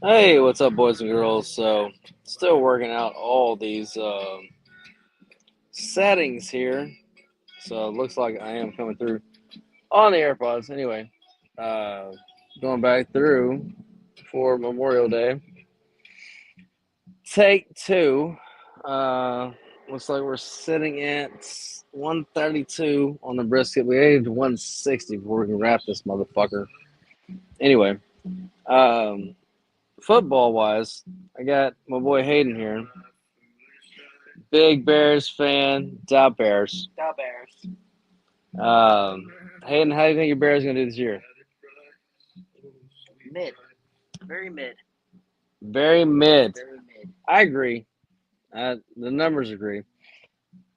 Hey, what's up, boys and girls? So, still working out all these settings here. So, it looks like I am coming through on the AirPods. Anyway, uh, going back through for Memorial Day. Take two. Looks like we're sitting at 132 on the brisket. We ate 160 before we can wrap this motherfucker. Anyway, um, football wise, I got my boy Hayden here. Big Bears fan, da Bears. The Bears. Hayden, how do you think your Bears going to do this year? Mid. Very mid. Very mid. Very mid. I agree. The numbers agree.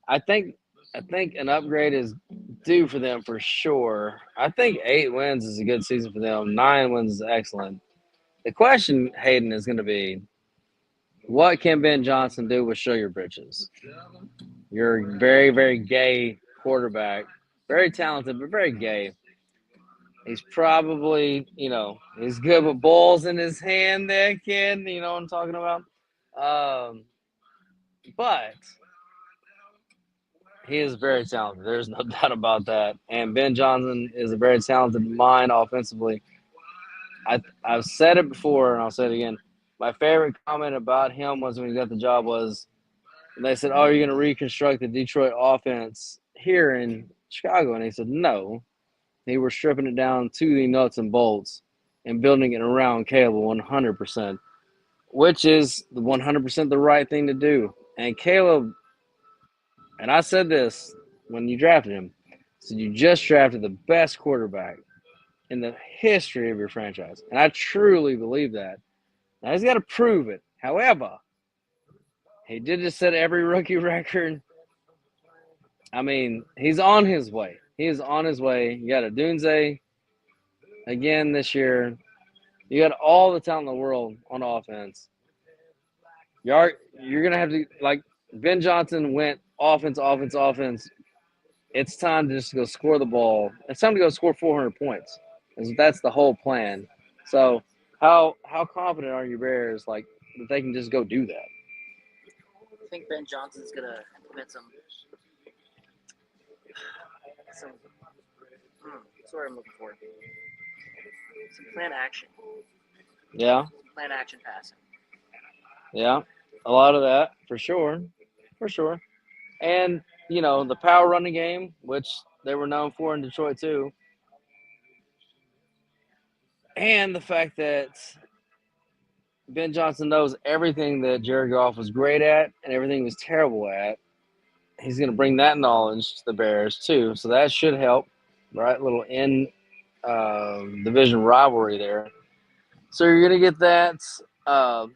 I think an upgrade is due for them for sure. I think 8 wins is a good season for them. 9 wins is excellent. The question, Hayden, is going to be, what can Ben Johnson do with Show Your Britches? You're a very, very gay quarterback. Very talented, but very gay. He's probably, he's good with balls in his hand there, kid. You know what I'm talking about? But he is very talented. There's no doubt about that. And Ben Johnson is a very talented mind offensively. I've said it before, and I'll say it again. My favorite comment about him was when he got the job was they said, "Oh, you're going to reconstruct the Detroit offense here in Chicago," and he said, "No." They were stripping it down to the nuts and bolts and building it around Caleb 100%, which is 100% the right thing to do. And Caleb, and I said this when you drafted him, so you just drafted the best quarterback in the history of your franchise. And I truly believe that. Now he's got to prove it. However, he did just set every rookie record. I mean, he's on his way. He is on his way. You got a Dunze again this year. You got all the talent in the world on offense. You're going to have to, like, Ben Johnson went offense, offense, offense. It's time to just go score the ball. It's time to go score 400 points. That's the whole plan. So how confident are your Bears, like, that they can just go do that? I think Ben Johnson's gonna implement some. What's the word I'm looking for? Some plan action. Yeah, Plan action passing. yeah. A lot of that, for sure. For sure. And, the power running game, which they were known for in Detroit too. And the fact that Ben Johnson knows everything that Jared Goff was great at and everything he was terrible at. He's going to bring that knowledge to the Bears too, so that should help. Right, little in division rivalry there. So you're going to get that.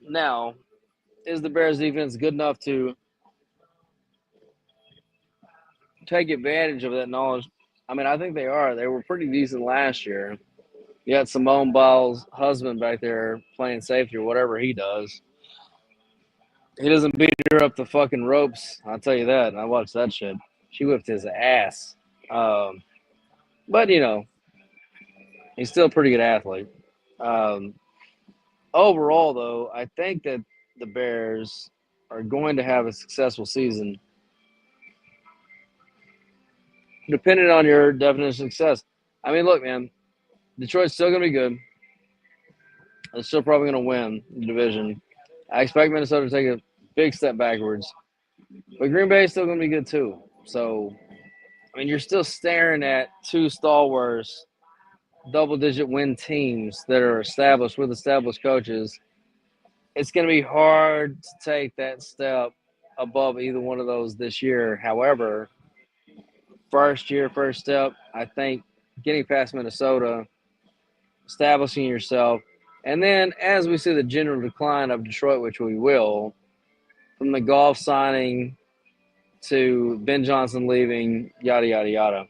Now, is the Bears defense good enough to take advantage of that knowledge? I mean, I think they are. They were pretty decent last year. You got Simone Biles' husband back there playing safety or whatever he does. He doesn't beat her up the fucking ropes. I'll tell you that. I watched that shit. She whipped his ass. But, he's still a pretty good athlete. Um, Overall, though, I think that the Bears are going to have a successful season. Depending on your definition of success. I mean, look, man, Detroit's still going to be good. They're still probably going to win the division. I expect Minnesota to take a big step backwards. But Green Bay is still going to be good, too. So, I mean, you're still staring at two stalwarts, double-digit win teams that are established with established coaches. It's going to be hard to take that step above either one of those this year. However, first step, I think getting past Minnesota, establishing yourself, and then as we see the general decline of Detroit, which we will, from the Goff signing to Ben Johnson leaving, yada, yada, yada,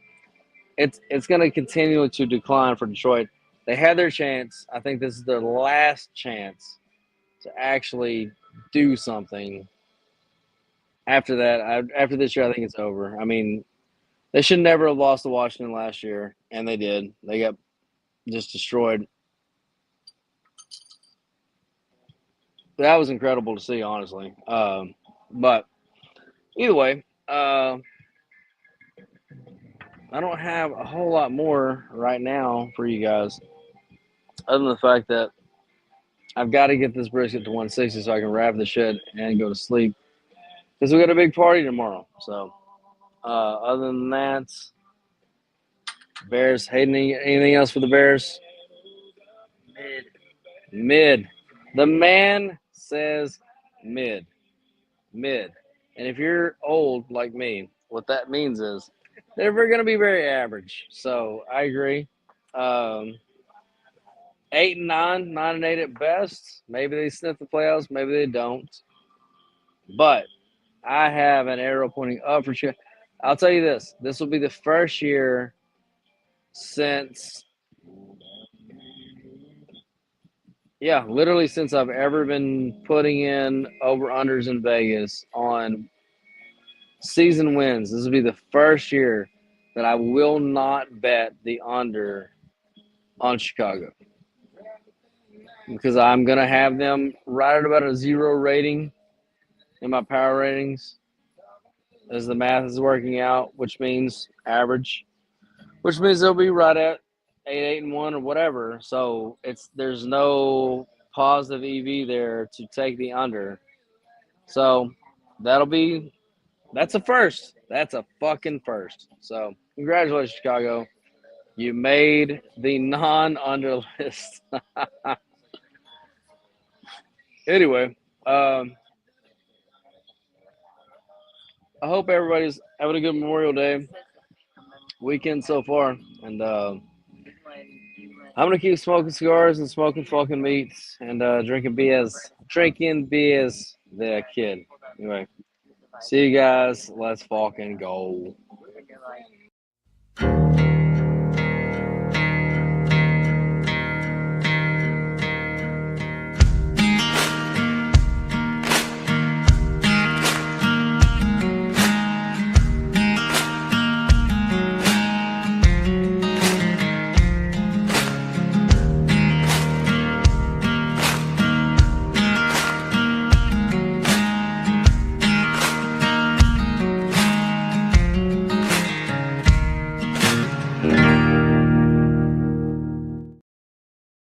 it's going to continue to decline for Detroit. They had their chance. I think this is their last chance to actually do something. After that, after this year, I think it's over. I mean, they should never have lost to Washington last year, and they did. They got just destroyed. That was incredible to see, honestly. But either way, I don't have a whole lot more right now for you guys, other than the fact that I've got to get this brisket to 160 so I can wrap the shit and go to sleep because we got a big party tomorrow. So, other than that, Bears. Hayden, anything else for the Bears? Mid. Mid. The man says mid. Mid. And if you're old like me, what that means is they're going to be very average. So I agree. Um, 8 and 9, 9 and 8 at best. Maybe they sniff the playoffs. Maybe they don't. But I have an arrow pointing up for sure. I'll tell you this: this will be the first year since, yeah, literally since I've ever been putting in over unders in Vegas on season wins. This will be the first year that I will not bet the under on Chicago because I'm going to have them right at about a 0 rating in my power ratings as the math is working out, which means average, which means they'll be right at 8, 8 and 1 or whatever. So there's no positive EV there to take the under. So that'll be that's a first. That's a fucking first. So congratulations, Chicago. You made the non-under list. Anyway, um, I hope everybody's having a good Memorial Day weekend so far, and I'm gonna keep smoking cigars and smoking fucking meats and drinking beers. The kid. Anyway, see you guys. Let's fucking go.